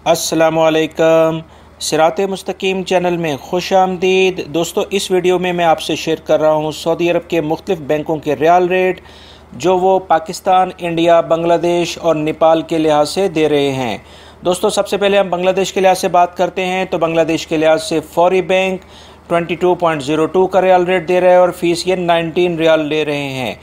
अस्सलामुअलैकुम। सिरात मुस्तकीम चैनल में खुश आमदीद। दोस्तों, इस वीडियो में मैं आपसे शेयर कर रहा हूँ सऊदी अरब के मुख्तलिफ़ बैंकों के रियाल रेट जो वो पाकिस्तान, इंडिया, बांग्लादेश और नेपाल के लिहाज से दे रहे हैं। दोस्तों, सबसे पहले हम बांग्लादेश के लिहाज से बात करते हैं तो बांग्लादेश के लिहाज से फौरी बैंक 22.02 का रियाल रेट दे रहा है और फ़ीस ये 19 रियाल ले रहे हैं।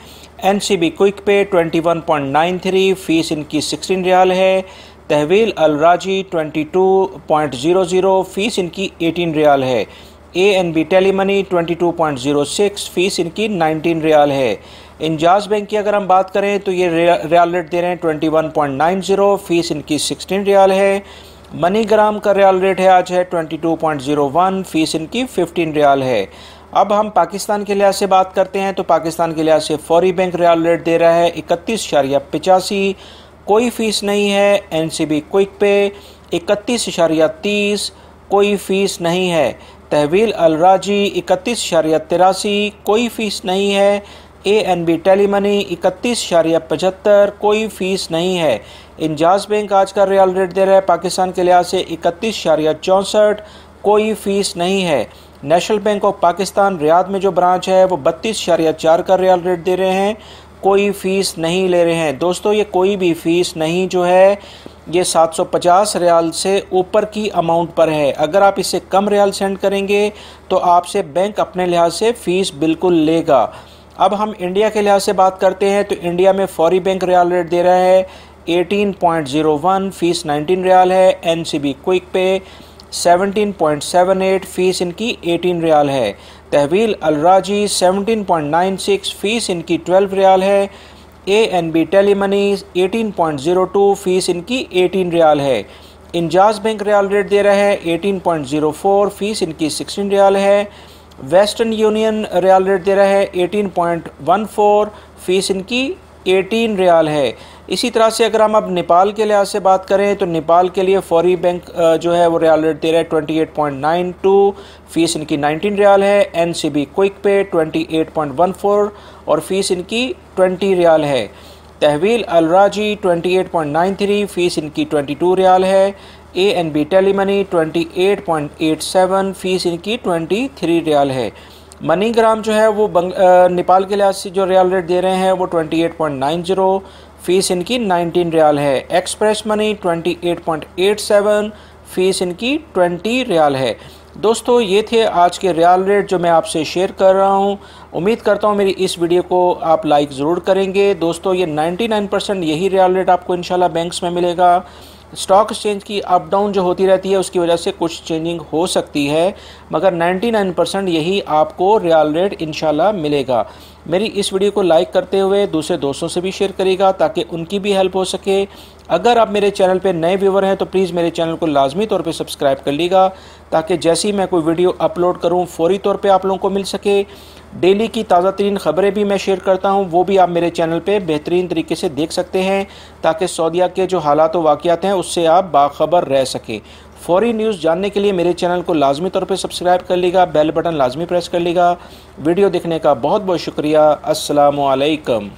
NCB क्विक पे 21.93, फ़ीस इनकी 16 रियाल है। तहवील अल राजी 22.00, फ़ीस इनकी 18 रियाल है। ANB टेलीमनी 22.06, फ़ीस इनकी 19 रियाल है। इंजाज बैंक की अगर हम बात करें तो ये रियाल रेट दे रहे हैं 21.90, फ़ीस इनकी 16 रियाल है। मनीग्राम का रियाल रेट है आज है 22.01, फ़ीस इनकी 15 रियाल है। अब हम पाकिस्तान के लिहाज से बात करते हैं तो पाकिस्तान के लिहाज से फौरी बैंक रियाल रेट दे रहा है 31.85, कोई फ़ीस नहीं है। NCB क्विक पे 31.30, कोई फ़ीस नहीं है। तहवील अल राजी 31.83, कोई फ़ीस नहीं है। ANB टेलीमनी 31.75, कोई फ़ीस नहीं है। इंजाज बैंक आज का रियाल रेट दे रहा है पाकिस्तान के लिहाज से 31.64, कोई फ़ीस नहीं है। National bank of Pakistan Riyadh में जो ब्रांच है वो 32.4 का रियाल रेट दे रहे हैं, कोई फ़ीस नहीं ले रहे हैं। दोस्तों, ये कोई भी फ़ीस नहीं जो है ये 750 रियाल से ऊपर की अमाउंट पर है। अगर आप इससे कम रियाल सेंड करेंगे तो आपसे बैंक अपने लिहाज से फ़ीस बिल्कुल लेगा। अब हम इंडिया के लिहाज से बात करते हैं तो इंडिया में फौरी बैंक रियाल रेट दे रहा है 18.01, फ़ीस 19 रियाल है। NCB क्विक पे 17.78, फ़ीस इनकी 18 रियाल है। तहवील अल राजी 17.96, फ़ीस इनकी 12 रियाल है। ANB टेलीमनी 18.02, फ़ीस इनकी 18 रियाल है। इंजाज बैंक रियाल रेट दे रहा है 18.04, फ़ीस इनकी 16 रियाल है। वेस्टर्न यूनियन रियाल रेट दे रहा है 18.14, फ़ीस इनकी 18 रियाल है। इसी तरह से अगर हम अब नेपाल के लिहाज से बात करें तो नेपाल के लिए फौरी बैंक जो है वो रियाल रेट दे रहा है 28.92, फ़ीस इनकी 19 रियाल है। NCB क्विक पे 28.14 और फ़ीस इनकी 20 रियाल है। तहवील अल राजी 28.93, फ़ीस इनकी 22 रियाल है। ANB टेलीमनी 28.87, फ़ीस इनकी 23 रियाल है। मनीग्राम जो है वो नेपाल के लिहाज से जो रियाल रेट दे रहे हैं वो 28.90, फ़ीस इनकी 19 रियाल है। एक्सप्रेस मनी 28.87, फ़ीस इनकी 20 रियाल है। दोस्तों, ये थे आज के रियाल रेट जो मैं आपसे शेयर कर रहा हूँ। उम्मीद करता हूँ मेरी इस वीडियो को आप लाइक ज़रूर करेंगे। दोस्तों, ये 99% यही रियाल रेट आपको इंशाल्लाह बैंक्स में मिलेगा। स्टॉक एक्सचेंज की अप डाउन जो होती रहती है उसकी वजह से कुछ चेंजिंग हो सकती है, मगर 99% यही आपको रियाल रेट इंशाल्लाह मिलेगा। मेरी इस वीडियो को लाइक करते हुए दूसरे दोस्तों से भी शेयर करिएगा ताकि उनकी भी हेल्प हो सके। अगर आप मेरे चैनल पे नए व्यूवर हैं तो प्लीज़ मेरे चैनल को लाजमी तौर पे सब्सक्राइब कर लीजिएगा ताकि जैसे ही मैं कोई वीडियो अपलोड करूं फौरी तौर पे आप लोगों को मिल सके। डेली की ताज़ा तरीन ख़बरें भी मैं शेयर करता हूं, वो भी आप मेरे चैनल पे बेहतरीन तरीके से देख सकते हैं ताकि सऊदीया के जो हालात व वाक़यात हैं उससे आप बाखबर रह सकें। फौरी न्यूज़ जानने के लिए मेरे चैनल को लाजमी तौर पे सब्सक्राइब कर लीजिएगा, बेल बटन लाजमी प्रेस कर लीजिएगा। वीडियो देखने का बहुत बहुत शुक्रिया। अस्सलामु अलैकुम।